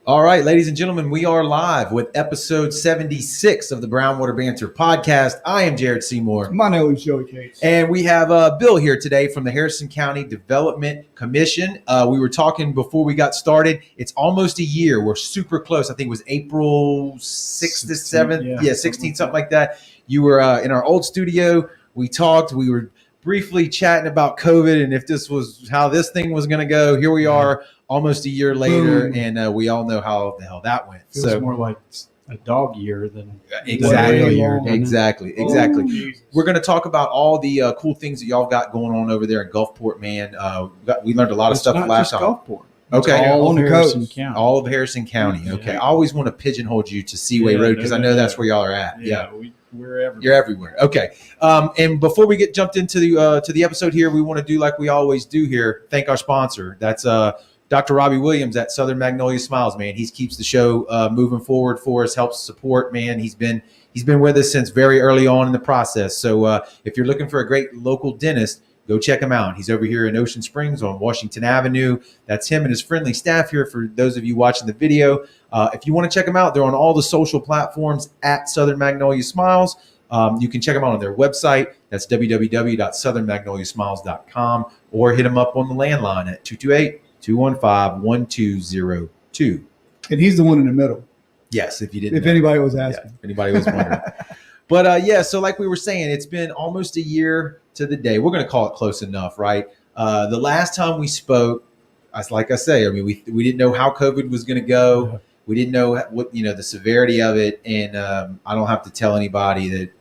All right, ladies and gentlemen, we are live with episode 76 of the Brownwater Banter podcast. I am Jared Seymour. My name is Joey Cates. And we have Bill here today from the Harrison County Development Commission. We were talking before we got started. It's almost a year. We're super close. I think it was April 6th to 7th. Yeah, 16th, something like that. You were in our old studio. We talked. We were briefly chatting about COVID and if this was how this thing was going to go. Here we are. Almost a year later, and we all know how the hell that went. Feels more like a dog year than exactly. a real year. Exactly. We're going to talk about all the cool things that y'all got going on over there in Gulfport, man. We learned a lot of stuff last time. Gulfport. Okay, all on the coast. All of Harrison County. Okay, I always want to pigeonhole you to Seaway Road because I know that's where y'all are at. We're everywhere. You're everywhere. Okay, and before we get jumped into the episode here, we want to do like we always do here. Thank our sponsor. That's Dr. Robbie Williams at Southern Magnolia Smiles, man. He keeps the show moving forward for us, helps support, man. He's been with us since very early on in the process. So if you're looking for a great local dentist, go check him out. He's over here in Ocean Springs on Washington Avenue. That's him and his friendly staff here for those of you watching the video. If you want to check them out, they're on all the social platforms at Southern Magnolia Smiles. You can check them out on their website. That's www.southernmagnoliasmiles.com or hit them up on the landline at 228-215-1202. And he's the one in the middle. Yes, if you didn't. If anybody was asking. If anybody was wondering. But so like we were saying, it's been almost a year to the day. We're going to call it close enough, right? The last time we spoke, like I say, I mean, we didn't know how COVID was going to go. Yeah. We didn't know what the severity of it, and I don't have to tell anybody that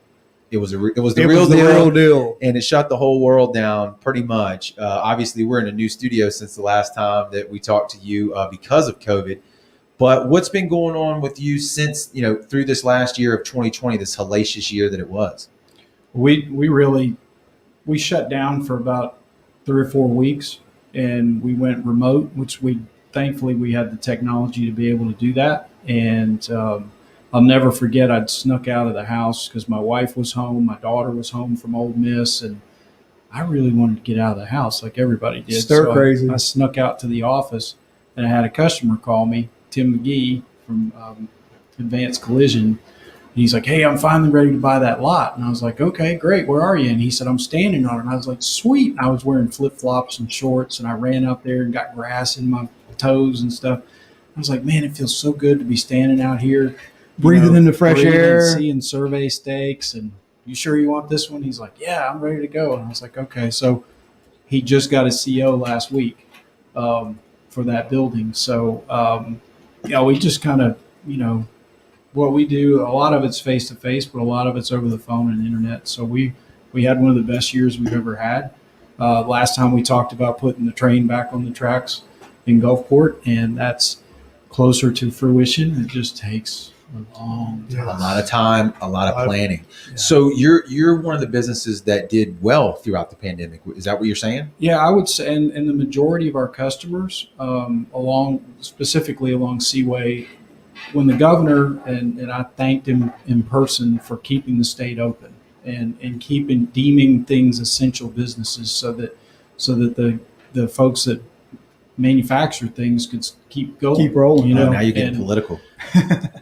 it was the real deal, and it shut the whole world down pretty much. Obviously, we're in a new studio since the last time that we talked to you because of COVID. But what's been going on with you since through this last year of 2020, this hellacious year that it was? We shut down for about 3 or 4 weeks, and we went remote, which thankfully we had the technology to be able to do that. And I'll never forget, I'd snuck out of the house because my wife was home, my daughter was home from Ole Miss, and I really wanted to get out of the house like everybody did. Crazy. I snuck out to the office, and I had a customer call me, Tim McGee from Advanced Collision. He's like, "Hey, I'm finally ready to buy that lot." And I was like, "Okay, great. Where are you?" And he said, "I'm standing on it." And I was like, "Sweet." And I was wearing flip-flops and shorts, and I ran up there and got grass in my toes and stuff. I was like, "Man, it feels so good to be standing out here. Breathing in the fresh air. Seeing survey stakes. And you sure you want this one?" He's like, "Yeah, I'm ready to go." And I was like, "Okay." So he just got a CO last week for that building. So, we just kind of, what we do, a lot of it's face-to-face, but a lot of it's over the phone and internet. So we had one of the best years we've ever had. Last time we talked about putting the train back on the tracks in Gulfport, and that's closer to fruition. It just takes a long time. A lot of time, a lot of planning. Yeah. So you're one of the businesses that did well throughout the pandemic. Is that what you're saying? Yeah, I would say, and the majority of our customers, specifically along Seaway, when the governor, and I thanked him in person for keeping the state open and deeming things essential businesses so that the folks that manufacture things could keep going, keep rolling. Now you're getting political.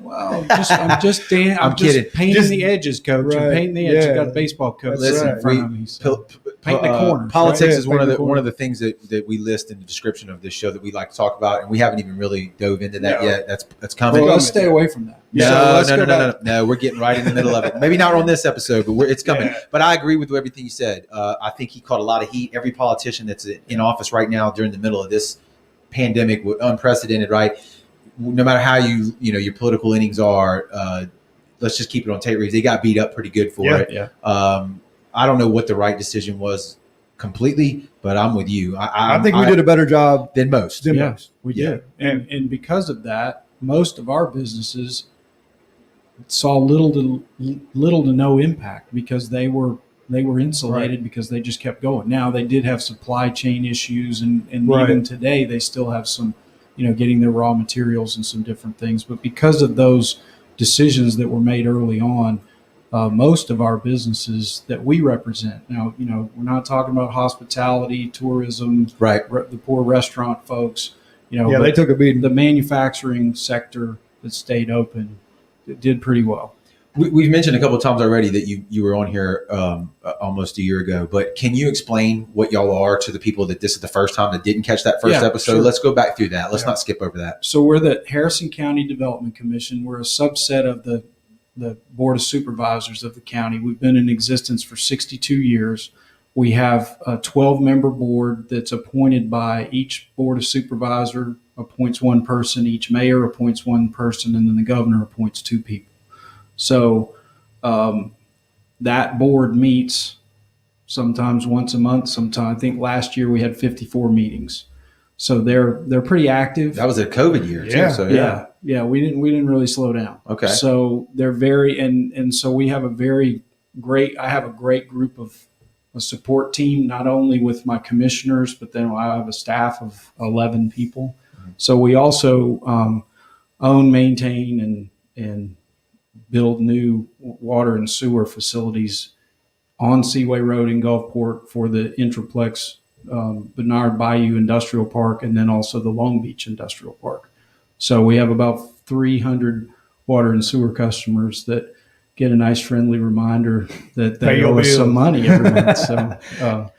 Well, I'm just painting the edges, coach. Right. I'm painting the edges. You got a baseball coach in front of me. So. Paint the corners. Politics right? is one of the things that we list in the description of this show that we like to talk about, and we haven't even really dove into that yet. That's coming. Well, let's stay away from that. No. We're getting right in the middle of it. Maybe not on this episode, but it's coming. Yeah. But I agree with everything you said. I think he caught a lot of heat. Every politician that's in office right now during the middle of this pandemic, unprecedented, right? No matter how your political innings are, let's just keep it on tape reads. They got beat up pretty good for it. Yeah. I don't know what the right decision was completely, but I'm with you. I think we did a better job than most. We did. And because of that, most of our businesses saw little to no impact because they were insulated because they just kept going. Now they did have supply chain issues, and even today they still have some, getting their raw materials and some different things. But because of those decisions that were made early on, most of our businesses that we represent now, we're not talking about hospitality, tourism, right? The poor restaurant folks. Yeah, they took a beating. The manufacturing sector that stayed open, it did pretty well. We've mentioned a couple of times already that you were on here almost a year ago, but can you explain what y'all are to the people that this is the first time that didn't catch that first episode? Sure. Let's go back through that. Let's not skip over that. So we're the Harrison County Development Commission. We're a subset of the Board of Supervisors of the county. We've been in existence for 62 years. We have a 12-member board that's appointed by each Board of Supervisor appoints one person, each mayor appoints one person, and then the governor appoints two people. So that board meets sometimes once a month. Sometimes I think last year we had 54 meetings. So they're pretty active. That was a COVID year too. So yeah. We didn't really slow down. Okay. So they're very and so we have I have a great group of a support team, not only with my commissioners, but then I have a staff of 11 people. Mm-hmm. So we also own, maintain, and build new water and sewer facilities on Seaway Road in Gulfport for the Intraplex Bernard Bayou Industrial Park, and then also the Long Beach Industrial Park. So we have about 300 water and sewer customers that get a nice friendly reminder that they owe us some money every month. So,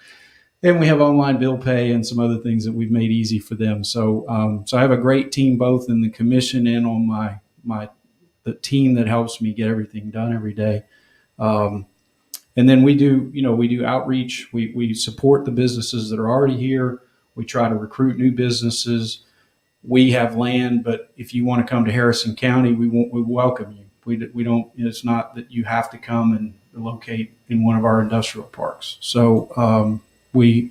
and we have online bill pay and some other things that we've made easy for them. So, so I have a great team both in the commission and on the team that helps me get everything done every day. And then we do outreach. We support the businesses that are already here. We try to recruit new businesses. We have land, but if you want to come to Harrison County, we welcome you. We don't. It's not that you have to come and locate in one of our industrial parks. So we've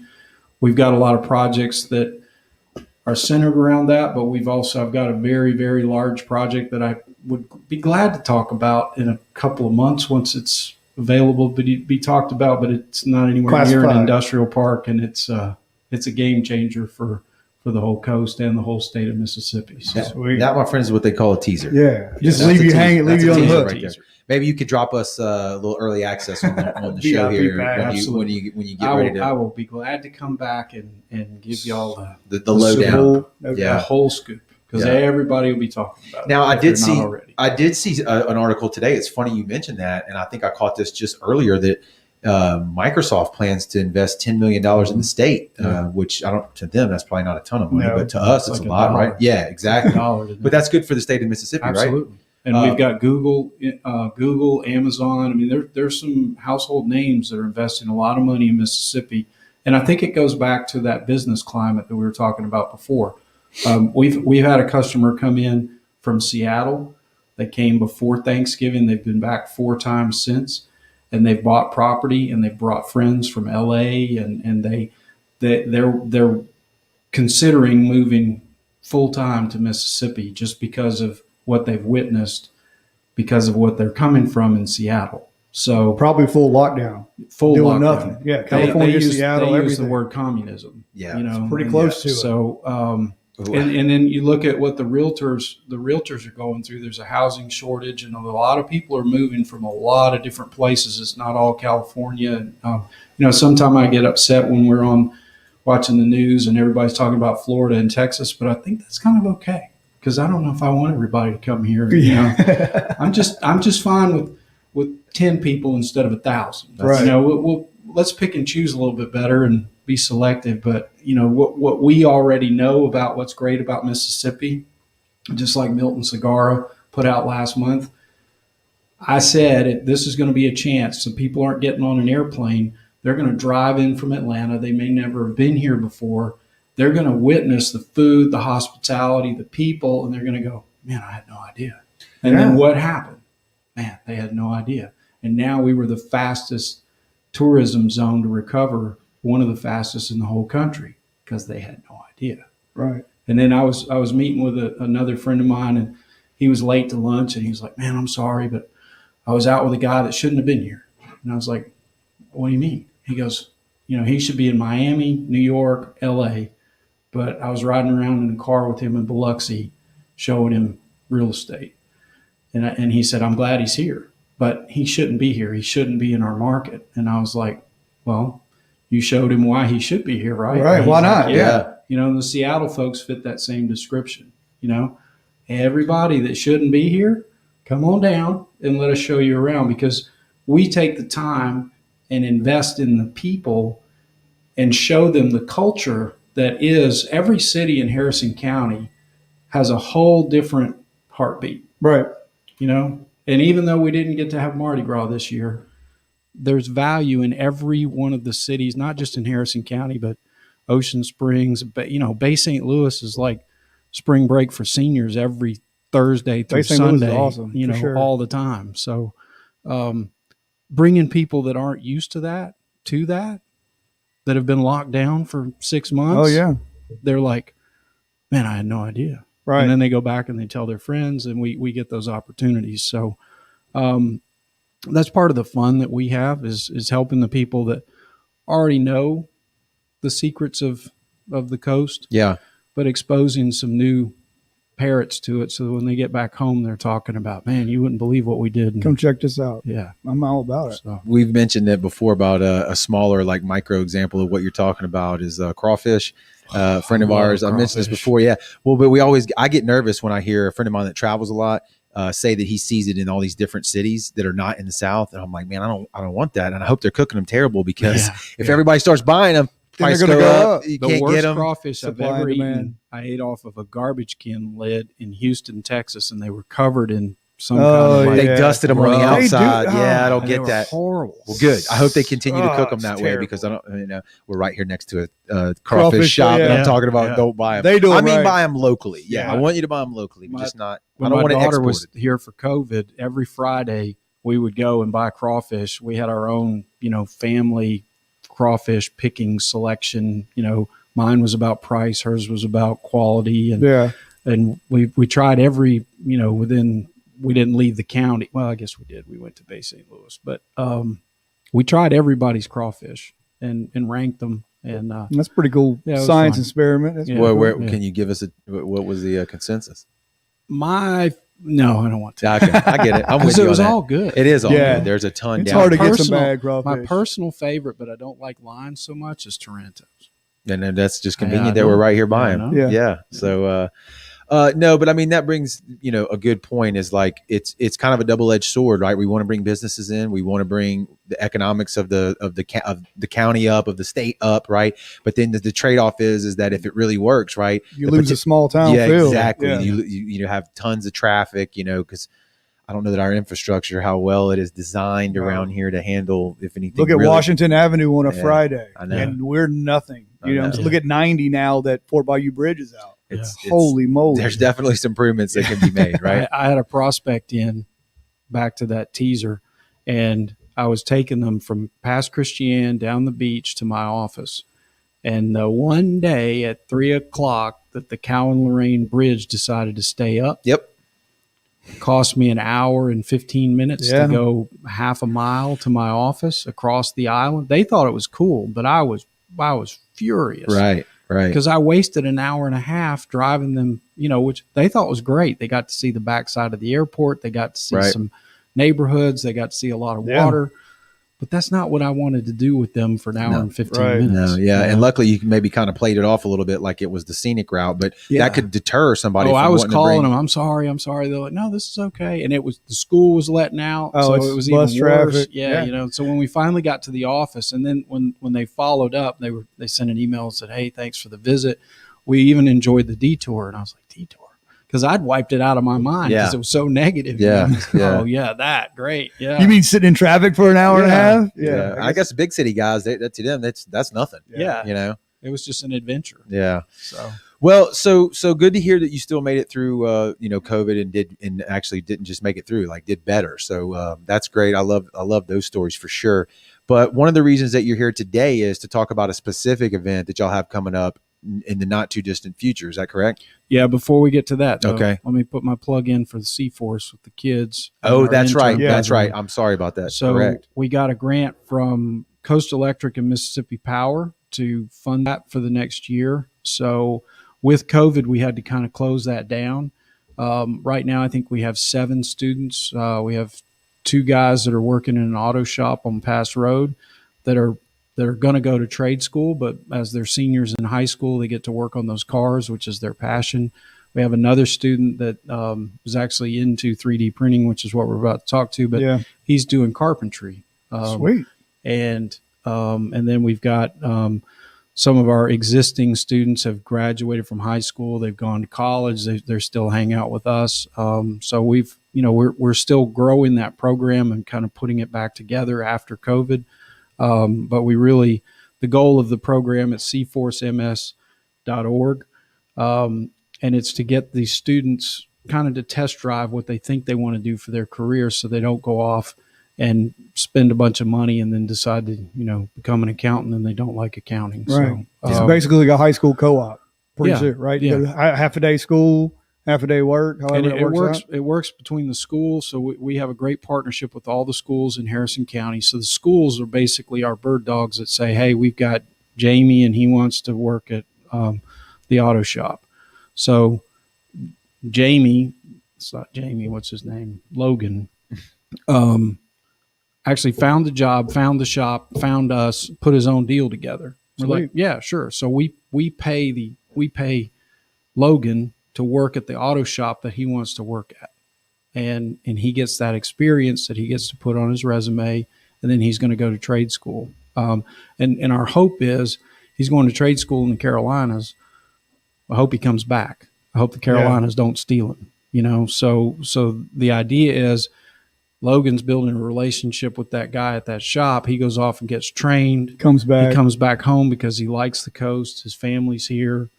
got a lot of projects that are centered around that, but I've got a very, very large project that I would be glad to talk about in a couple of months once it's available, but be talked about, but it's not anywhere near an industrial park, and it's a game changer for the whole coast and the whole state of Mississippi. So that, my friends, is what they call a teaser. Yeah, just leave you hanging, leave you on the hook. Right there. Maybe you could drop us a little early access on the show here when you get ready to. I will be glad to come back and give y'all the lowdown, the whole scoop, because everybody will be talking about it. Now, I did see an article today. It's funny you mentioned that, and I think I caught this just earlier that Microsoft plans to invest $10 million in the state, which to them, that's probably not a ton of money, but to us, it's like a lot, right? Yeah, exactly. But that's good for the state of Mississippi, Absolutely. Right? And we've got Google, Amazon. I mean, there's some household names that are investing a lot of money in Mississippi. And I think it goes back to that business climate that we were talking about before. We've had a customer come in from Seattle. They came before Thanksgiving. They've been back 4 times since, and they've bought property, and they've brought friends from LA, and they're considering moving full time to Mississippi just because of what they've witnessed, because of what they're coming from in Seattle. So probably full lockdown, doing lockdown. Nothing. Yeah, California, Seattle, they everything. use the word communism. Yeah, it's pretty close to it. So, and then you look at what the realtors are going through. There's a housing shortage, and a lot of people are moving from a lot of different places. It's not all California. And, sometimes I get upset when we're watching the news and everybody's talking about Florida and Texas, but I think that's kind of okay, because I don't know if I want everybody to come here. I'm just fine with 10 people instead of 1,000. Right. Let's pick and choose a little bit better and be selective. But what we already know about what's great about Mississippi, just like Milton Segara put out last month. I said this is going to be a chance. So people aren't getting on an airplane. They're going to drive in from Atlanta. They may never have been here before. They're going to witness the food, the hospitality, the people, and they're going to go, man, I had no idea. And then what happened? Man, they had no idea. And now we were the fastest tourism zone to recover, one of the fastest in the whole country, because they had no idea. Right. And then I was meeting with another friend of mine, and he was late to lunch, and he was like, man, I'm sorry, but I was out with a guy that shouldn't have been here. And I was like, what do you mean? He goes, he should be in Miami, New York, LA. But I was riding around in a car with him in Biloxi, showing him real estate. And he said, I'm glad he's here, but he shouldn't be here. He shouldn't be in our market. And I was like, well, you showed him why he should be here, right? Right. Why not? Like, And the Seattle folks fit that same description. Everybody that shouldn't be here, come on down and let us show you around, because we take the time and invest in the people and show them the culture that is. Every city in Harrison County has a whole different heartbeat, Right. And even though we didn't get to have Mardi Gras this year, there's value in every one of the cities, not just in Harrison County, but Ocean Springs. But Bay St. Louis is like spring break for seniors every Thursday through Bay St. Louis is Sunday, awesome, for sure. all the time. So, bringing people that aren't used to that, that have been locked down for 6 months. Oh yeah. They're like, man, I had no idea. Right. And then they go back and they tell their friends, and we get those opportunities. So, that's part of the fun that we have is helping the people that already know the secrets of the coast. Yeah. But exposing some new parrots to it, so that when they get back home, they're talking about, man, you wouldn't believe what we did. Come check this out. Yeah. I'm all about it. So, We've mentioned it before about a smaller, like, micro example of what you're talking about is crawfish. A friend of ours, I mentioned this before. Yeah. Well, but I get nervous when I hear a friend of mine that travels a lot say that he sees it in all these different cities that are not in the South. And I'm like, man, I don't want that. And I hope they're cooking them terrible, because if everybody starts buying them, price they're gonna go up. go You the can't worst get them. crawfish I've Supply and ever demand. eaten, I ate off of a garbage can lid in Houston, Texas, and they were covered in some Oh, kind of They yeah. dusted them on the They do- outside. Yeah, I don't and they get were that. horrible. Well, good. I hope they continue to cook them it's that way, terrible. because we're right here next to a crawfish Crawfish, shop that yeah. I'm talking about. Yeah. Don't buy them. They do it I mean, right. buy them locally. Yeah, Yeah. I want you to buy them locally, but My- just not. I When don't my want to daughter export was it. here for COVID, every Friday we would go and buy crawfish. We had our own, family crawfish picking selection. Mine was about price, hers was about quality, and Yeah. and we tried every, we didn't leave the county. Well, I guess we did. We went to Bay St. Louis, but we tried everybody's crawfish and ranked them. And That's pretty cool. Yeah, it was Science fun. experiment. That's Yeah. pretty Where cool. can you give us what was the consensus? no, I don't want to. Okay, I get it. I'm with Because you it on was that. all good. It is all Yeah. good. There's a ton It's down hard to there. get some bad My crawfish. personal favorite, but I don't like lines so much, is Tarantos. And then that's just Yeah, convenient I that we're know. right here by I him. know. Yeah. Yeah. So, no, but I mean, that brings, a good point, is like, it's kind of a double-edged sword, right? We want to bring businesses in. We want to bring the economics of the county up, of the state up. Right. But then the trade-off is that if it really works, right, You lose a small town yeah, feel. exactly. Yeah. You have tons of traffic, because I don't know that our infrastructure, how well it is designed No. around here to handle, if anything. Look at really- Washington Avenue on a Yeah, Friday, I know. and we're nothing. I know. Look at 90 now that Fort Bayou Bridge is out. It's, Holy moly! there's definitely some improvements that can be made, right? I had a prospect in, back to that teaser, and I was taking them from past Christian down the beach to my office. And the one day at 3:00 that the Cowan Lorraine Bridge decided to stay up, Yep. cost me an hour and 15 minutes Yeah. to go half a mile to my office across the island. They thought it was cool, but I was furious. Right. Because I wasted an hour and a half driving them, which they thought was great. They got to see the backside of the airport. They got to see Right. some neighborhoods. They got to see a lot of Yeah. water. But that's not what I wanted to do with them for an hour No. and 15 Right. minutes. No, yeah. And luckily you maybe kind of played it off a little bit like it was the scenic route, but Yeah. that could deter somebody. Oh, from I was wanting to calling bring- them. I'm sorry. They're like, no, this is okay. And it was, the school was letting out. Oh, so it's it was bus even worse. traffic. Yeah, Yeah. So when we finally got to the office, and then when they followed up, they sent an email and said, hey, thanks for the visit. We even enjoyed the detour. And I was like, detour? Because I'd wiped it out of my mind because Yeah. it was so negative. Yeah, yeah. Oh, yeah, that. Great. Yeah. You mean sitting in traffic for an hour and a Yeah. half? Yeah. I guess big city guys, that to them, that's nothing. Yeah. It was just an adventure. Yeah. So Well, so good to hear that you still made it through, COVID and actually didn't just make it through, like did better. So that's great. I love those stories for sure. But one of the reasons that you're here today is to talk about a specific event that y'all have coming up in the not too distant future. Is that correct? yeah, before we get to that, though, Okay. let me put my plug in for the C-Force with the kids. Oh, Our that's right. intern Yeah. That's right. program. I'm sorry about that. So Correct. we got a grant from Coast Electric and Mississippi Power to fund that for the next year. So with COVID, we had to kind of close that down. Right now, I think we have 7 students. We have 2 guys that are working in an auto shop on Pass Road that are that are going to go to trade school, but as they're seniors in high school, they get to work on those cars, which is their passion. We have another student that is actually into 3D printing, which is what we're about to talk to, but he's doing carpentry. Sweet. And then we've got some of our existing students have graduated from high school. They've gone to college. They're still hanging out with us. So we're still growing that program and kind of putting it back together after COVID. But the goal of the program at cforcems.org, and it's to get these students kind of to test drive what they think they want to do for their career, so they don't go off and spend a bunch of money and then decide to, become an accountant and they don't like accounting. Right. So, It's basically like a high school co-op. Pretty sure, right? Yeah. You go half a day school, half a day work, however and it works out. It works between the schools. So we have a great partnership with all the schools in Harrison County. So the schools are basically our bird dogs that say, hey, we've got Jamie and he wants to work at the auto shop. So Jamie, it's not Jamie, what's his name? Logan, actually found the job, found the shop, found us, put his own deal together. We're like, yeah, sure. So we pay Logan to work at the auto shop that he wants to work at. And he gets that experience that he gets to put on his resume, and then he's going to go to trade school. And our hope is he's going to trade school in the Carolinas. I hope he comes back. I hope the Carolinas don't steal him, So the idea is Logan's building a relationship with that guy at that shop. He goes off and gets trained. Comes back. He comes back home because he likes the coast. His family's here.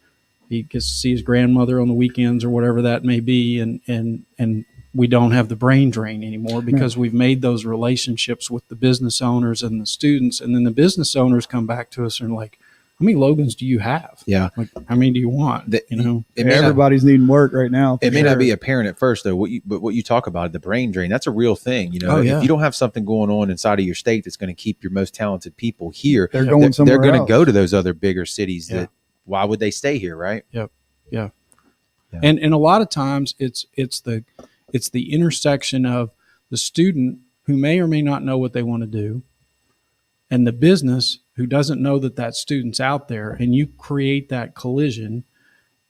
He gets to see his grandmother on the weekends or whatever that may be. And we don't have the brain drain anymore because we've made those relationships with the business owners and the students. And then the business owners come back to us and are like, how many Logans do you have? Yeah. Like, how many do you want? Everybody's needing work right now. It may not be apparent at first, though. But what you talk about, the brain drain, that's a real thing. If you don't have something going on inside of your state that's going to keep your most talented people here, they're going somewhere They're going else. to go to those other bigger cities. That why would they stay here, right? Yep. Yeah. And a lot of times it's the intersection of the student who may or may not know what they want to do, and the business who doesn't know that student's out there, and you create that collision,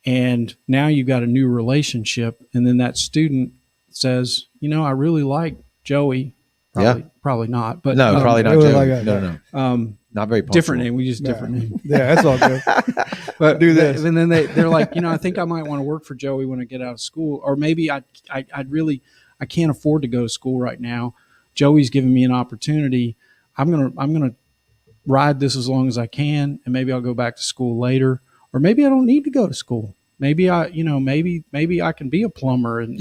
and now you've got a new relationship, and then that student says, I really like Joey. Probably not, but no, probably not really Joey. like No. Not very punctual. Different name. We use different name. Yeah, that's all good. But do this. And then they're like, I think I might want to work for Joey when I get out of school, or maybe I can't afford to go to school right now. Joey's giving me an opportunity. I'm gonna ride this as long as I can, and maybe I'll go back to school later, or maybe I don't need to go to school. Maybe maybe I can be a plumber and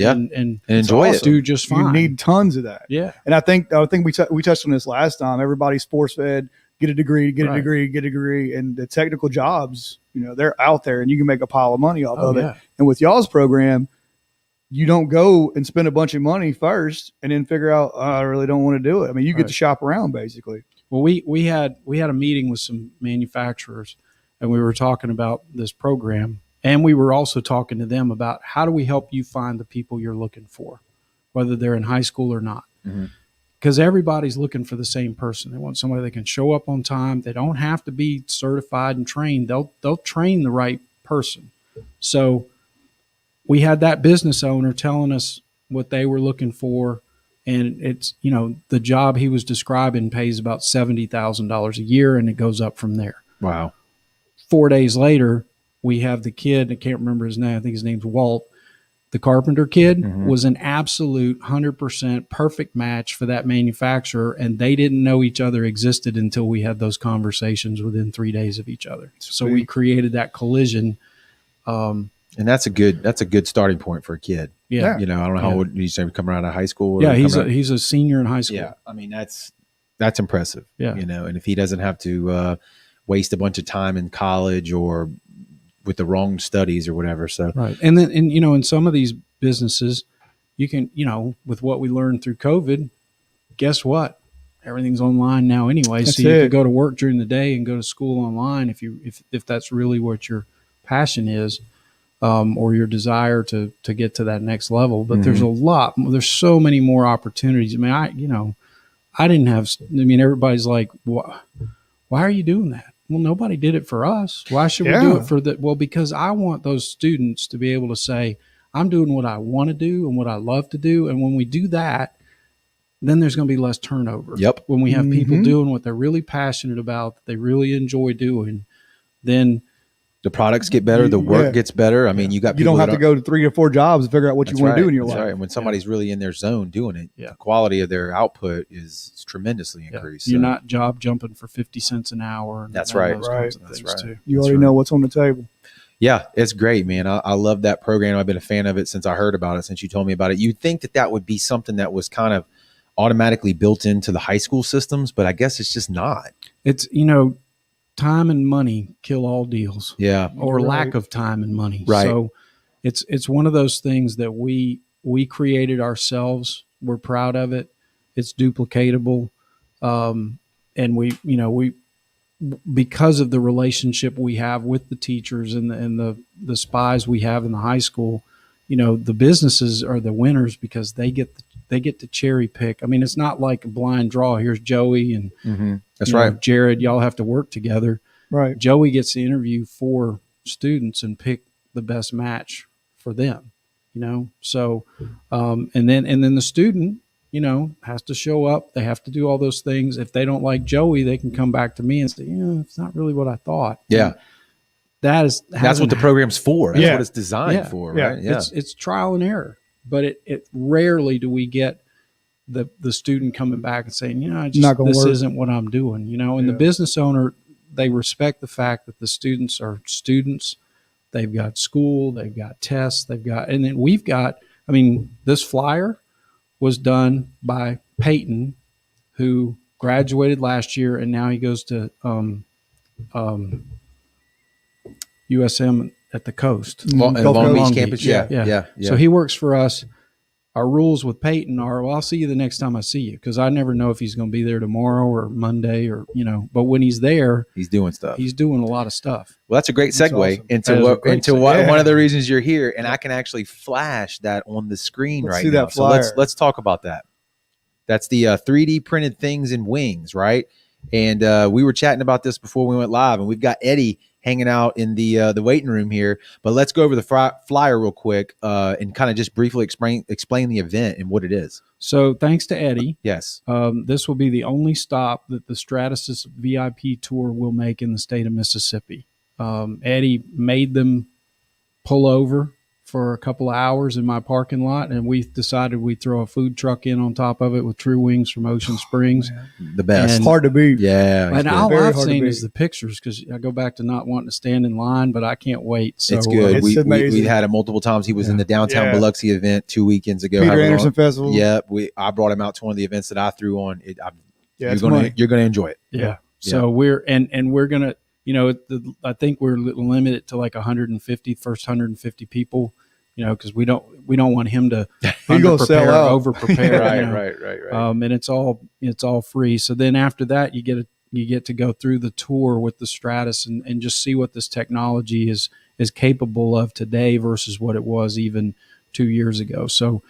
enjoy it. Do just fine. You need tons of that. Yeah. And I think we touched on this last time. Everybody's force fed, get a degree, get a degree, and the technical jobs, they're out there, and you can make a pile of money off of it. And with y'all's program, you don't go and spend a bunch of money first and then figure out, I really don't want to do it. I mean, you get to shop around basically. Well, we had a meeting with some manufacturers, and we were talking about this program, and we were also talking to them about how do we help you find the people you're looking for, whether they're in high school or not. Because everybody's looking for the same person. They want somebody that can show up on time. They don't have to be certified and trained. They'll train the right person. So we had that business owner telling us what they were looking for. And it's, the job he was describing pays about $70,000 a year, and it goes up from there. Wow. 4 days later, we have the kid, I can't remember his name. I think his name's Walt. The carpenter kid was an absolute 100% perfect match for that manufacturer, and they didn't know each other existed until we had those conversations within 3 days of each other. So we created that collision. And that's a good starting point for a kid. Yeah. I don't know how old you say coming out of high school. Yeah, he's a senior in high school. Yeah. I mean, that's impressive. Yeah. And if he doesn't have to waste a bunch of time in college or with the wrong studies or whatever. So right. And then in some of these businesses, you can, with what we learned through COVID, guess what? Everything's online now anyway. That's so you it. can go to work during the day and go to school online if that's really what your passion is. Or your desire to get to that next level. But there's so many more opportunities. I mean, everybody's like, why are you doing that? Well, nobody did it for us. Why should we do it for the? Well, because I want those students to be able to say, I'm doing what I want to do and what I love to do. And when we do that, then there's going to be less turnover. Yep. When we have people doing what they're really passionate about, that they really enjoy doing, then the products get better, the work gets better. I mean, you don't have to go to 3 or 4 jobs to figure out what you want to do in your life. Right. And when somebody's really in their zone doing it, the quality of their output is tremendously increased. You're not job jumping for 50 cents an hour. That's right. That's right. Too. You already know what's on the table. Yeah, it's great, man. I love that program. I've been a fan of it since I heard about it, since you told me about it. You'd think that would be something that was kind of automatically built into the high school systems, but I guess it's just not. It's, time and money kill all deals. Yeah. Or lack of time and money. Right. So it's one of those things that we created ourselves. We're proud of it. It's duplicatable. And we because of the relationship we have with the teachers and the spies we have in the high school, the businesses are the winners because they get to cherry pick. I mean, it's not like a blind draw. Here's Joey and that's right, Jared. Y'all have to work together. Right. Joey gets to interview 4 students and pick the best match for them. So and then the student has to show up. They have to do all those things. If they don't like Joey, they can come back to me and say, it's not really what I thought. Yeah. That's what the program's for. That's what it's designed for, right? Yeah. It's trial and error, but it rarely do we get the student coming back and saying, this isn't what I'm doing, and the business owner, they respect the fact that the students are students. They've got school, they've got tests, and then we've got, this flyer was done by Peyton, who graduated last year, and now he goes to USM at the coast. Long Beach campus. Yeah. So he works for us. Our rules with Peyton are, I'll see you the next time I see you, because I never know if he's going to be there tomorrow or Monday or, but when he's there, he's doing stuff. He's doing a lot of stuff. Well, that's a great segue into one of the reasons you're here, and I can actually flash that on the screen right now. So let's talk about that. That's the 3D printed things in wings, right? And we were chatting about this before we went live, and we've got Eddie hanging out in the waiting room here. But let's go over the flyer real quick and kind of just briefly explain the event and what it is. So thanks to Eddie. Yes. This will be the only stop that the Stratasys VIP tour will make in the state of Mississippi. Eddie made them pull over for a couple of hours in my parking lot, and we decided we'd throw a food truck in on top of it with True Wings from Ocean Springs. The best. It's hard to beat. Yeah. And all I've seen is the pictures, because I go back to not wanting to stand in line, but I can't wait. So it's good. It's amazing. We had him multiple times. He was in the downtown Biloxi event 2 weekends ago. Peter Anderson Festival. Yeah. I brought him out to one of the events that I threw on. You're going to enjoy it. Yeah. So we're going to, I think we're limited to like 150 people, because we don't want him to under-prepare, over-prepare. Right. And it's all free. So then after that, you get to go through the tour with the Stratus and just see what this technology is capable of today versus what it was even 2 years ago. So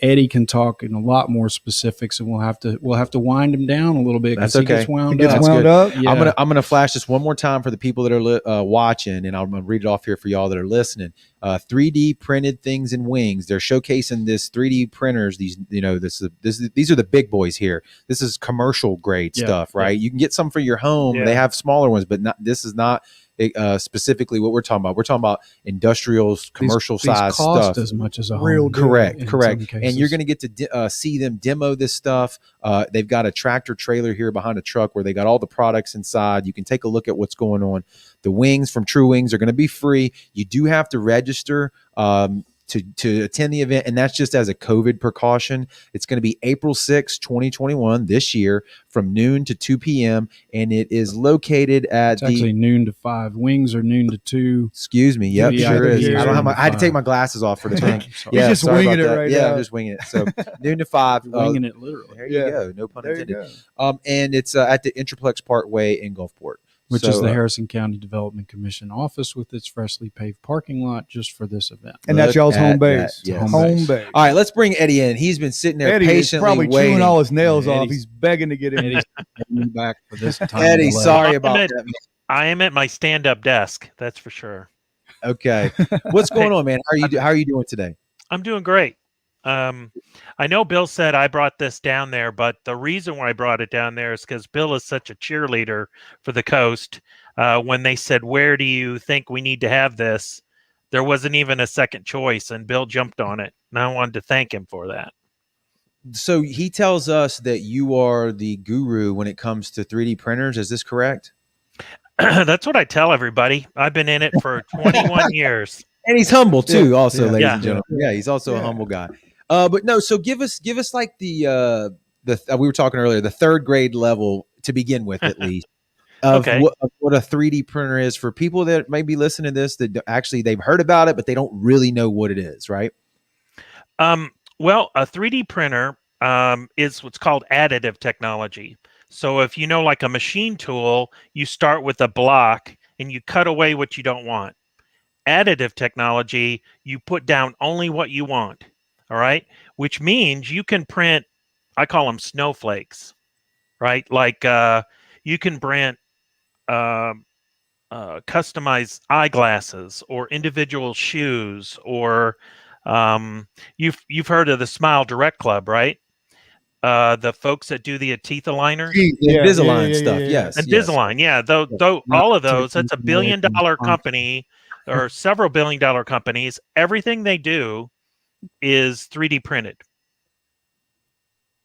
Eddie can talk in a lot more specifics, and we'll have to wind him down a little bit. That's okay. He gets wound up. Yeah. I'm gonna flash this one more time for the people that are watching, and I'm gonna read it off here for y'all that are listening. 3D printed things in wings. They're showcasing this 3D printers. These these are the big boys here. This is commercial grade stuff, right? You can get some for your home. They have smaller ones, but this is not specifically what we're talking about. We're talking about industrial, commercial size cost stuff as much as a real home. Correct. And you're going to get to see them demo this stuff. They've got a tractor trailer here behind a truck where they got all the products inside. You can take a look at what's going on. The wings from True Wings are going to be free. You do have to register to attend the event, and that's just as a COVID precaution. It's going to be April 6, 2021, this year, from noon to 2 p.m., and it is located at actually noon to 5. Wings are noon to 2. Excuse me. Yep, sure is. I don't have I had to take my glasses off for the thing. Yeah, just winging it right now. Yeah, I'm just winging it. So noon to 5. Winging it literally. There you go. No pun intended. And it's at the Intraplex Parkway in Gulfport. Which So, is the Harrison County Development Commission office with its freshly paved parking lot just for this event. And that's y'all's home base. Yes. Home base. All right, let's bring Eddie in. He's been sitting there Eddie is patiently probably waiting. chewing all his nails off. Eddie's- He's begging to get in. Eddie's coming back for this time. Eddie, of delay. sorry about that. I am at my stand-up desk. That's for sure. Okay, what's going on, man? How are you doing today? I'm doing great. I know Bill said I brought this down there, but the reason why I brought it down there is because Bill is such a cheerleader for the coast. When they said, "Where do you think we need to have this?" there wasn't even a second choice, and Bill jumped on it, and I wanted to thank him for that. So he tells us that you are the guru when it comes to 3D printers. Is this correct? That's what I tell everybody. I've been in it for 21 years. And he's humble too, also, Yeah. ladies Yeah. and gentlemen. Yeah, he's also a humble guy. But no, so give us like the we were talking earlier, the third grade level to begin with, at least, of Okay. what a 3D printer is for people that may be listening to this that actually they've heard about it, but they don't really know what it is, right? Well, a 3D printer is what's called additive technology. So if you know, like a machine tool, you start with a block and you cut away what you don't want. Additive technology, you put down only what you want. All right. Which means you can print, I call them snowflakes, right? Like you can print customized eyeglasses or individual shoes, or you've heard of the Smile Direct Club, right? The folks that do the teeth aligners. Invisalign stuff, yes. Invisalign, yeah. Though all of those, that's a $1 billion company or several $1 billion companies. Everything they do is 3D printed.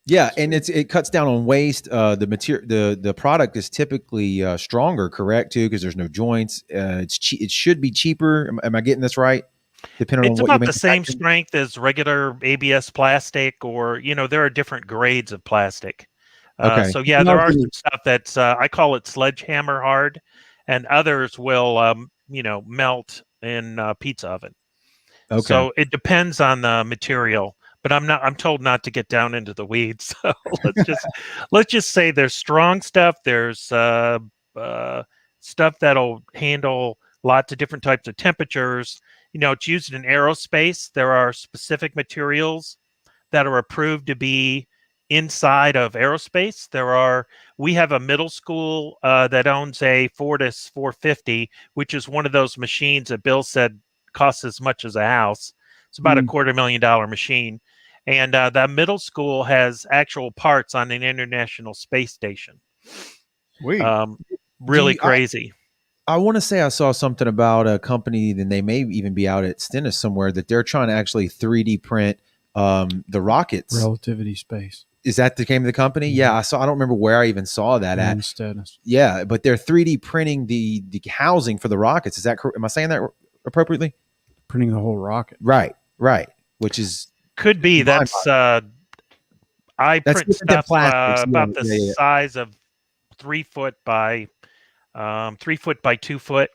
Yeah, and it cuts down on waste. The material, the product is typically stronger, correct, too, because there's no joints. It should be cheaper. Am I getting this right? Depending It's on what about you the same manufacture? strength as regular ABS plastic, or there are different grades of plastic. Okay. So yeah, there are some stuff that's I call it sledgehammer hard, and others will melt in a pizza oven. Okay. So it depends on the material, but I'm told not to get down into the weeds. So let's just say there's strong stuff. There's stuff that'll handle lots of different types of temperatures. It's used in aerospace. There are specific materials that are approved to be inside of aerospace. We have a middle school that owns a Fortis 450, which is one of those machines that Bill said costs as much as a house. It's about a $250,000 machine. And that middle school has actual parts on an International Space Station. Really crazy. I want to say I saw something about a company, and they may even be out at Stennis somewhere, that they're trying to actually 3D print the rockets. Relativity Space. Is that the name of the company? Mm-hmm. Yeah, I don't remember where I even saw that at. Stennis. Yeah, but they're 3D printing the housing for the rockets. Is that correct? Am I saying that appropriately? Printing the whole rocket. Right. Which is could be. That's I print stuff about the size of 3 foot by 3 foot by 2 foot.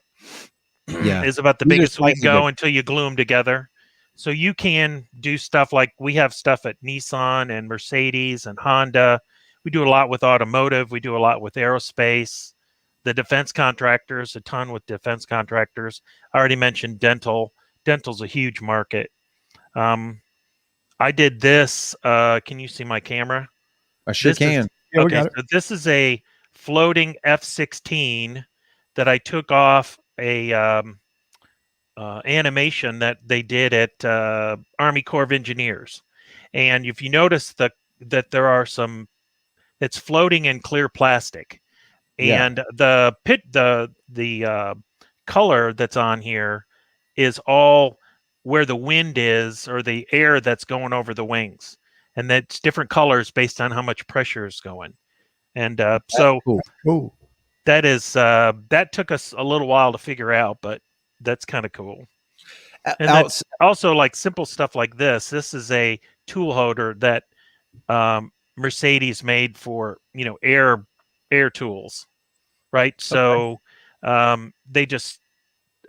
Yeah, is about the biggest we can go until you glue them together. So you can do stuff like we have stuff at Nissan and Mercedes and Honda. We do a lot with automotive. We do a lot with aerospace. The defense contractors, a ton with defense contractors. I already mentioned dental. Dental's a huge market. I did this. Can you see my camera? I sure can. Okay, so this is a floating F-16 that I took off a animation that they did at Army Corps of Engineers. And if you notice that there are some, it's floating in clear plastic. And the color that's on here is all where the wind is, or the air that's going over the wings. And that's different colors based on how much pressure is going. And so cool. That is that took us a little while to figure out, but that's kind of cool. And that's also like simple stuff like this. This is a tool holder that Mercedes made for air tools, right? So they just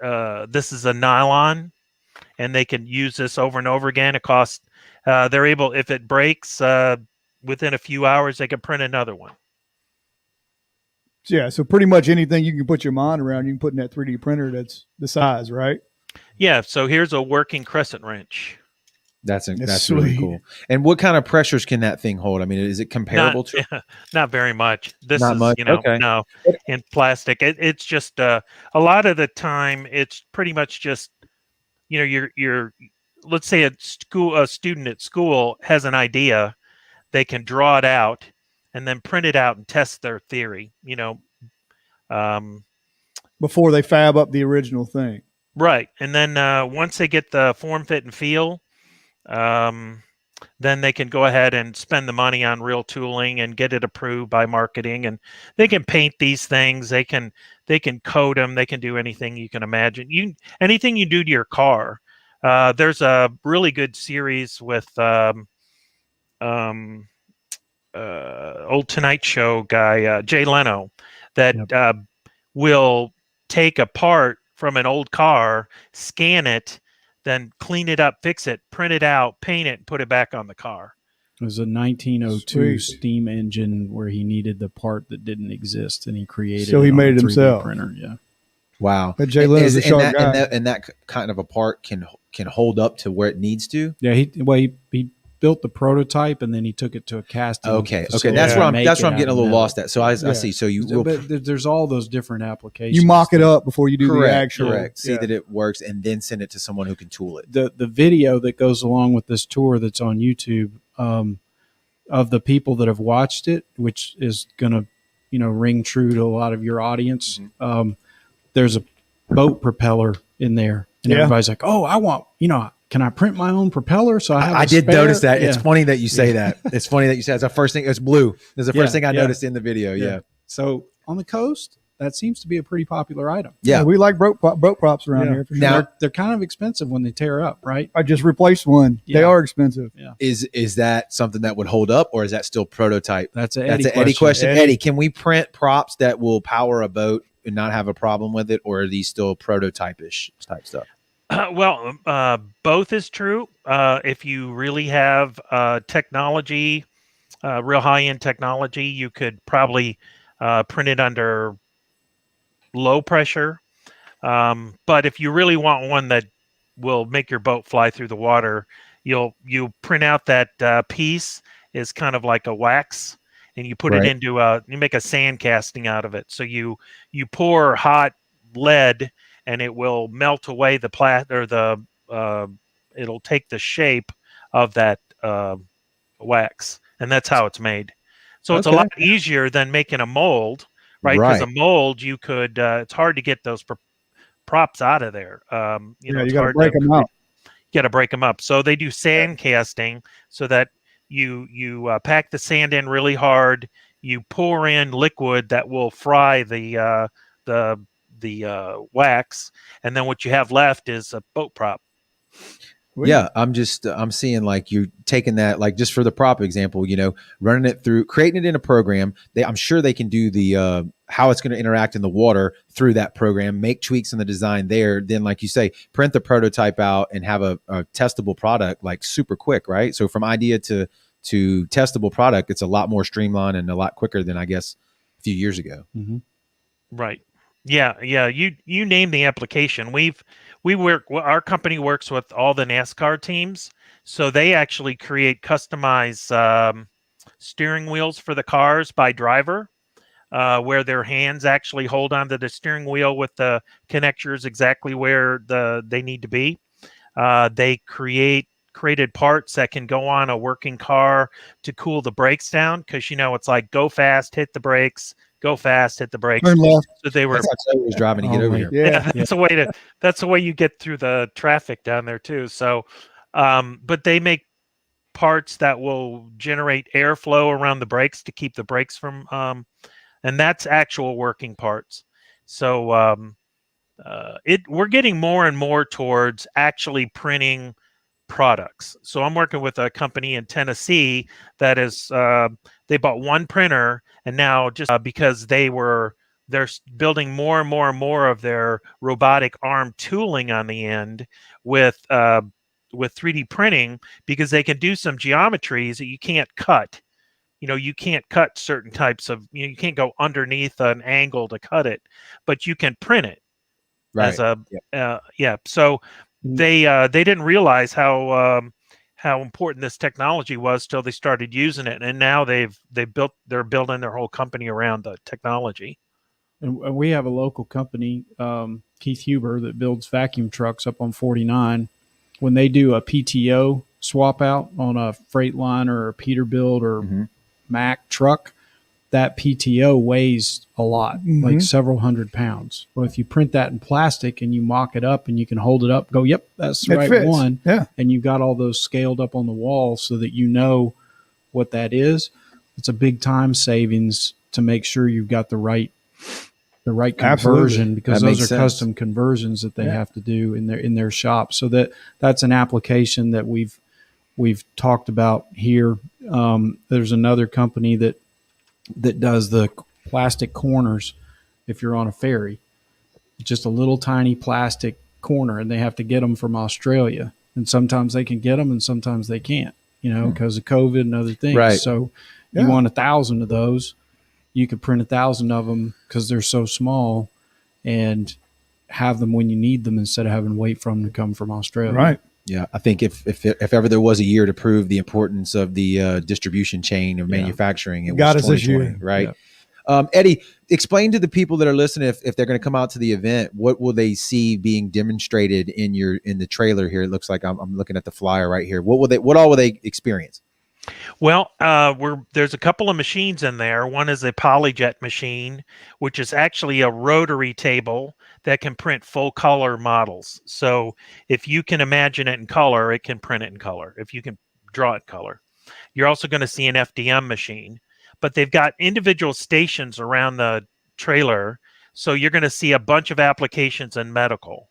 this is a nylon, and they can use this over and over again. It costs they're able, if it breaks within a few hours, they can print another one. Yeah, so pretty much anything you can put your mind around, you can put in that 3D printer that's the size, right? Yeah. So here's a working crescent wrench. That's That's really sweet. cool. And what kind of pressures can that thing hold? I mean, is it comparable Not to not very much. This not is, much? Okay. no, in plastic. It's just a lot of the time it's pretty much just, you're let's say a student at school has an idea, they can draw it out and then print it out and test their theory, um, Before they fab up the original thing. right. And then once they get the form, fit, and feel, um, then they can go ahead and spend the money on real tooling and get it approved by marketing. And they can paint these things. They can code them. They can do anything you can imagine. Anything you do to your car. There's a really good series with old Tonight Show guy Jay Leno that will take a part from an old car, scan it, then clean it up, fix it, print it out, paint it, and put it back on the car. It was a 1902 Sweet. steam engine where he needed the part that didn't exist, and he created. So he made it 3D himself. Printer, yeah. Wow. But Jay Leno's a sharp guy. And that kind of a part can hold up to where it needs to. Yeah, he built the prototype and then he took it to a casting. Okay. facility That's to where I'm make getting it a out little of lost at. So I Yeah. see. So you metal. will But there's all those different applications. You mock it up before you do the correct, actual. correct. See Yeah. that it works, and then send it to someone who can tool it. The video that goes along with this tour that's on YouTube, of the people that have watched it, which is going to, ring true to a lot of your audience. Mm-hmm. There's a boat propeller in there, and Yeah. everybody's like, "Oh, I want, can I print my own propeller?" So I did spare? notice that. Yeah. It's funny that you say that. It's funny that you said it's the first thing. It's blue. It's the first thing I Yeah. noticed in the video. Yeah. So on the coast, that seems to be a pretty popular item. Yeah. We like boat props around Yeah. here. For sure. Now- They're kind of expensive when they tear up, right? I just replaced one. They Yeah. are expensive. Is that something that would hold up, or is that still prototype? That's an That's Eddie an Eddie question. Eddie. Eddie, can we print props that will power a boat and not have a problem with it, or are these still prototype-ish type stuff? Both is true. If you really have technology, real high-end technology, you could probably print it under low pressure. But if you really want one that will make your boat fly through the water, you print out that piece is kind of like a wax, and you put it Right. into you make a sand casting out of it. So you pour hot lead, and it will melt away the it'll take the shape of that wax, and that's how it's made. So it's a Okay. lot easier than making a mold, right? Because a mold, you could it's hard to get those props out of there. You it's got to hard break them out. You got to break them up. So they do sand casting so that you pack the sand in really hard. You pour in liquid that will fry the wax, and then what you have left is a boat prop. Yeah, I'm seeing like you're taking that, like just for the prop example, running it through, creating it in a program. I'm sure they can do the how it's going to interact in the water through that program, make tweaks in the design there. Then, like you say, print the prototype out and have a testable product like super quick, right? So from idea to testable product, it's a lot more streamlined and a lot quicker than I guess a few years ago. Mm-hmm. Right. Yeah. You name the application. Our company works with all the NASCAR teams, so they actually create customized steering wheels for the cars by driver, where their hands actually hold onto the steering wheel with the connectors exactly where they need to be. They created parts that can go on a working car to cool the brakes down, because it's like go fast, hit the brakes, go fast, hit the brakes. Turn left. So they were That's how Joe was driving to get over here. Yeah. that's the way you get through the traffic down there too. So but they make parts that will generate airflow around the brakes to keep the brakes from and that's actual working parts. So we're getting more and more towards actually printing products. So I'm working with a company in Tennessee that is they bought one printer, and now just because they're building more and more and more of their robotic arm tooling on the end with 3D printing, because they can do some geometries that you can't cut you can't cut certain types of, you can't go underneath an angle to cut it, but you can print it as Right. a, Yep. yeah. So Mm. they didn't realize how important this technology was till they started using it, and now they're building their whole company around the technology. And we have a local company, Keith Huber, that builds vacuum trucks up on 49. When they do a PTO swap out on a Freightliner or a Peterbilt or Mm-hmm. Mack truck, that PTO weighs a lot, like Mhm. several hundred pounds. Well, if you print that in plastic and you mock it up and you can hold it up, go, yep, that's the It right fits. one. Yeah. And you've got all those scaled up on the wall so that you know what that is. It's a big time savings to make sure you've got the right conversion, Absolutely. because That those makes are sense. custom conversions that they Yeah. have to do in their shop. So that's an application that we've talked about here. There's another company that does the plastic corners if you're on a ferry. Just a little tiny plastic corner, and they have to get them from Australia. And sometimes they can get them and sometimes they can't, because of COVID and other things. Right. So Yeah. you want 1,000 of those, you could print 1,000 of them because they're so small and have them when you need them instead of having to wait for them to come from Australia. Right. Yeah, I think if ever there was a year to prove the importance of the distribution chain of Yeah. manufacturing, it Got was us this 2020, year. right? Yeah. Eddie, explain to the people that are listening, if they're going to come out to the event, what will they see being demonstrated in the trailer here? It looks like I'm looking at the flyer right here. What all will they experience? Well, there's a couple of machines in there. One is a polyjet machine, which is actually a rotary table that can print full color models. So if you can imagine it in color, it can print it in color. If you can draw it in color. You're also going to see an FDM machine, but they've got individual stations around the trailer. So you're going to see a bunch of applications in medical.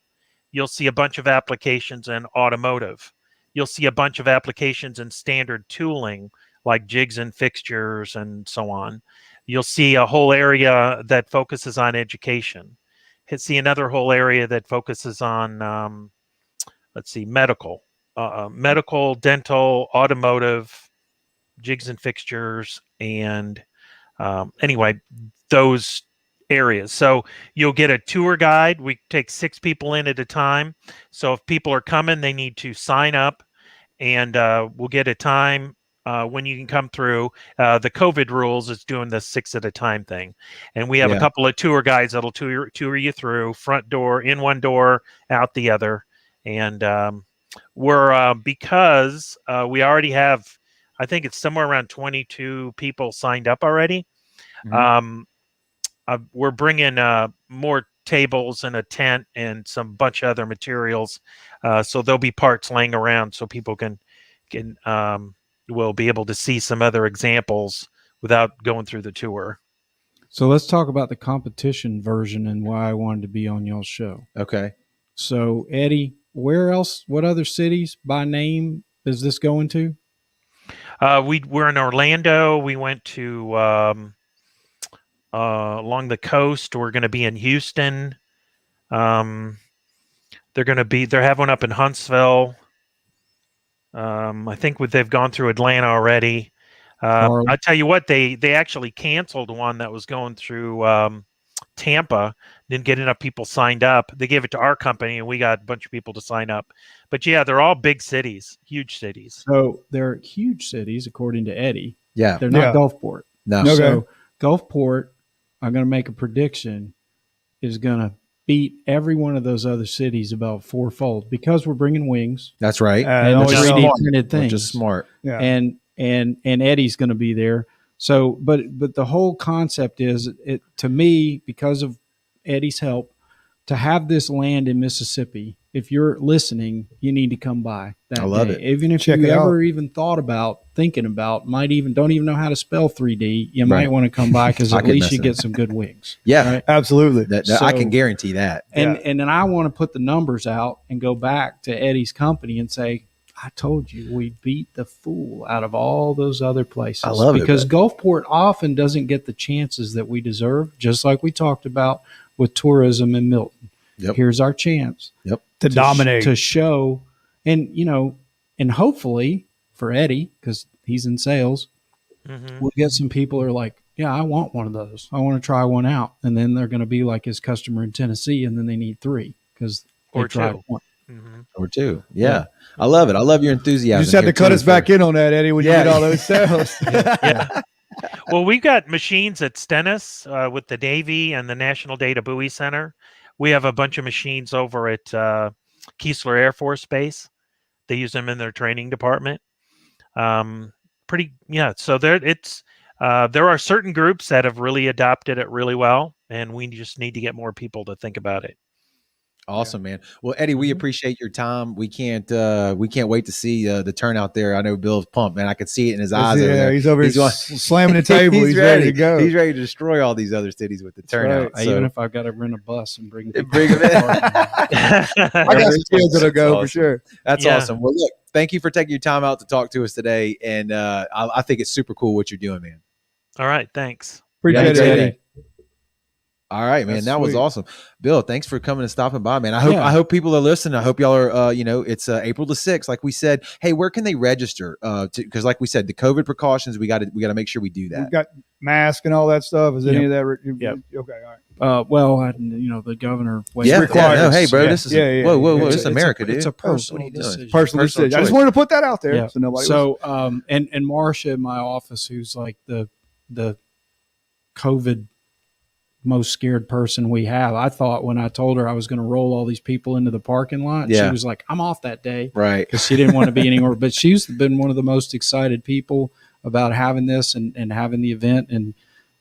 You'll see a bunch of applications in automotive. You'll see a bunch of applications in standard tooling like jigs and fixtures and so on. You'll see a whole area that focuses on education. See another whole area that focuses on, medical, medical, dental, automotive, jigs and fixtures, and anyway, those areas. So you'll get a tour guide. We take 6 people in at a time. So if people are coming, they need to sign up, and we'll get a time when you can come through. The COVID rules is doing the 6 at a time thing. And we have a couple of tour guides that'll tour you through, front door, in one door, out the other. And we're because we already have, I think it's somewhere around 22 people signed up already. Mhm. We're bringing more tables and a tent and some bunch of other materials. So there'll be parts laying around so people can will be able to see some other examples without going through the tour. So let's talk about the competition version and why I wanted to be on y'all's show. Okay. So Eddie, where else, what other cities by name is this going to? We're in Orlando. We went to along the coast. We're going to be in Houston. They're have one up in Huntsville. I think they've gone through Atlanta already. I tell you what, they actually canceled one that was going through Tampa. Didn't get enough people signed up. They gave it to our company, and we got a bunch of people to sign up. But yeah, they're all big cities, huge cities. So they're huge cities, according to Eddie. Yeah. They're not Yeah. Gulfport. No. Okay. So Gulfport, I'm going to make a prediction, is going to beat every one of those other cities about fourfold because we're bringing wings That's right. and no, the which is 3D smart. printed things. Which is smart. Yeah. And Eddie's going to be there. So, but the whole concept is, it to me, because of Eddie's help, to have this land in Mississippi. If you're listening, you need to come by that I love day. it. Even if Check you it ever even thought about thinking about, don't even know how to spell 3D, you Right. might want to come by because I at could least mess you it get up. some good wings. Yeah. Right? Absolutely. I can So- guarantee that. And Yeah. and then I want to put the numbers out and go back to Eddie's company and say, I told you we beat the fool out of all those other places. I love it, because Gulfport often doesn't get the chances that we deserve, just like we talked about with tourism in Milton. Yep. Here's our chance To dominate. to show, and and hopefully for Eddie, because he's in sales, Mhm. We'll get some people who are like, yeah, I want one of those. I want to try one out. And then they're going to be like his customer in Tennessee, and then they need 3 because they Or tried 2. one. Mhm. Or 2. Yeah. I love it. I love your enthusiasm. You just had to here, cut too, us back in on that, Eddie, when you Yeah. get all those sales. Yeah. Well, we've got machines at Stennis with the Navy and the National Data Buoy Center. We have a bunch of machines over at Keesler Air Force Base. They use them in their training department. So there are certain groups that have really adopted it really well, and we just need to get more people to think about it. Awesome, man. Well, Eddie, we Mhm. appreciate your time. We can't wait to see the turnout there. I know Bill's pumped, man. I can see it in his eyes over there. He's over here going- slamming the table. He's ready to go. He's ready to destroy all these other cities with the turnout. right. Even if I've got to rent a bus and bring people bring them in. I got some kids that'll go for awesome. sure. That's Yeah. awesome. Well, look, thank you for taking your time out to talk to us today, and I think it's super cool what you're doing, man. All right, thanks. Appreciate Yeah, it, great Eddie. day. All right, man. That's that was sweet. awesome. Bill, thanks for coming and stopping by, man. I hope people are listening. I hope y'all are, it's April the 6th. Like we said, hey, where can they register? Because like we said, the COVID precautions, we got to make sure we do that. We've got masks and all that stuff. Is any of that? Yep. Okay, all right. The governor. Yeah, required. no, hey, bro, Yeah. this is Yeah, whoa, It's this is a- America, it's dude. a What are personal you doing? decision. Personal decision. I just choice. wanted to put that out there. Yeah. So nobody. So and Marcia in my office, who's like the COVID most scared person we have. I thought when I told her I was going to roll all these people into the parking lot, Yeah. she was like, I'm off that day Right. because she didn't want to be anywhere. But she's been one of the most excited people about having this and having the event. And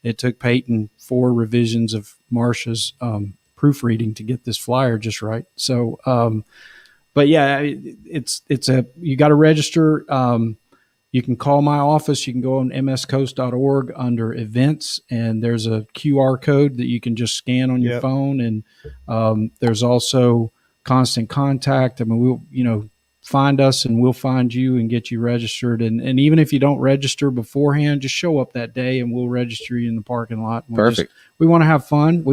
it took Peyton 4 revisions of Marcia's proofreading to get this flyer just right. So, but yeah, you got to register. You can call my office. You can go on mscoast.org under events, and there's a QR code that you can just scan on your phone. And there's also constant contact. I mean, we'll, find us and we'll find you and get you registered. And even if you don't register beforehand, just show up that day and we'll register you in the parking lot. Perfect. We want to have fun.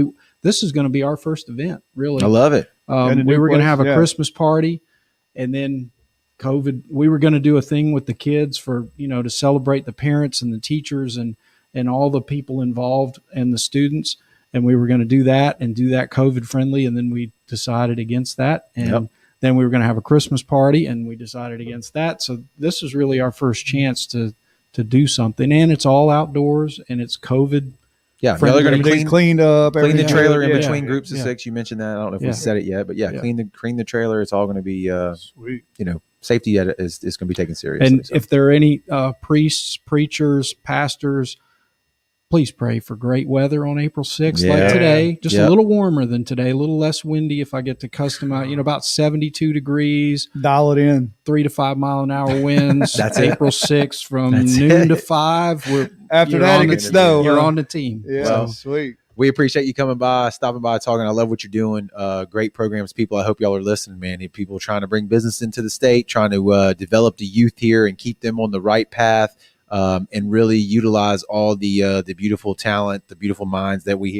This is going to be our first event, really. I love it. We were going to have a Christmas party, and then COVID, we were going to do a thing with the kids for, to celebrate the parents and the teachers and all the people involved and the students. And we were going to do that COVID friendly. And then we decided against that. And then we were going to have a Christmas party, and we decided against that. So this is really our first chance to do something. And it's all outdoors and it's COVID. Yeah, they're going to cleaned up, clean the trailer in Yeah. between groups of 6. You mentioned that. I don't know if we said it yet, but clean the trailer. It's all going to be, Sweet. Safety is going to be taken seriously. And if there are any priests, preachers, pastors, please pray for great weather on April 6th, like today. Just a little warmer than today, a little less windy if I get to custom out, about 72 degrees. Dial it in. 3 to 5 mile an hour winds. That's April 6th from noon to 5. After that, it gets snow. You're on the team. Yeah, Well, sweet. We appreciate you coming by, stopping by, talking. I love what you're doing. Great programs, people. I hope y'all are listening, man. People trying to bring business into the state, trying to develop the youth here and keep them on the right path, and really utilize all the beautiful talent, the beautiful minds that we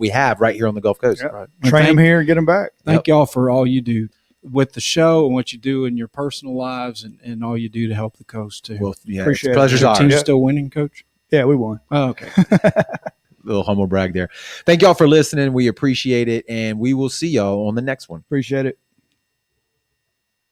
have right here on the Gulf Coast. Yep. Right. Train them here and get them back. Thank y'all for all you do with the show and what you do in your personal lives and all you do to help the coast too. Well, yeah, Appreciate pleasure's it. ours. Team's still winning, Coach? Yeah, we won. Oh, okay. Little humble brag there. Thank y'all for listening. We appreciate it, and we will see y'all on the next one. Appreciate it.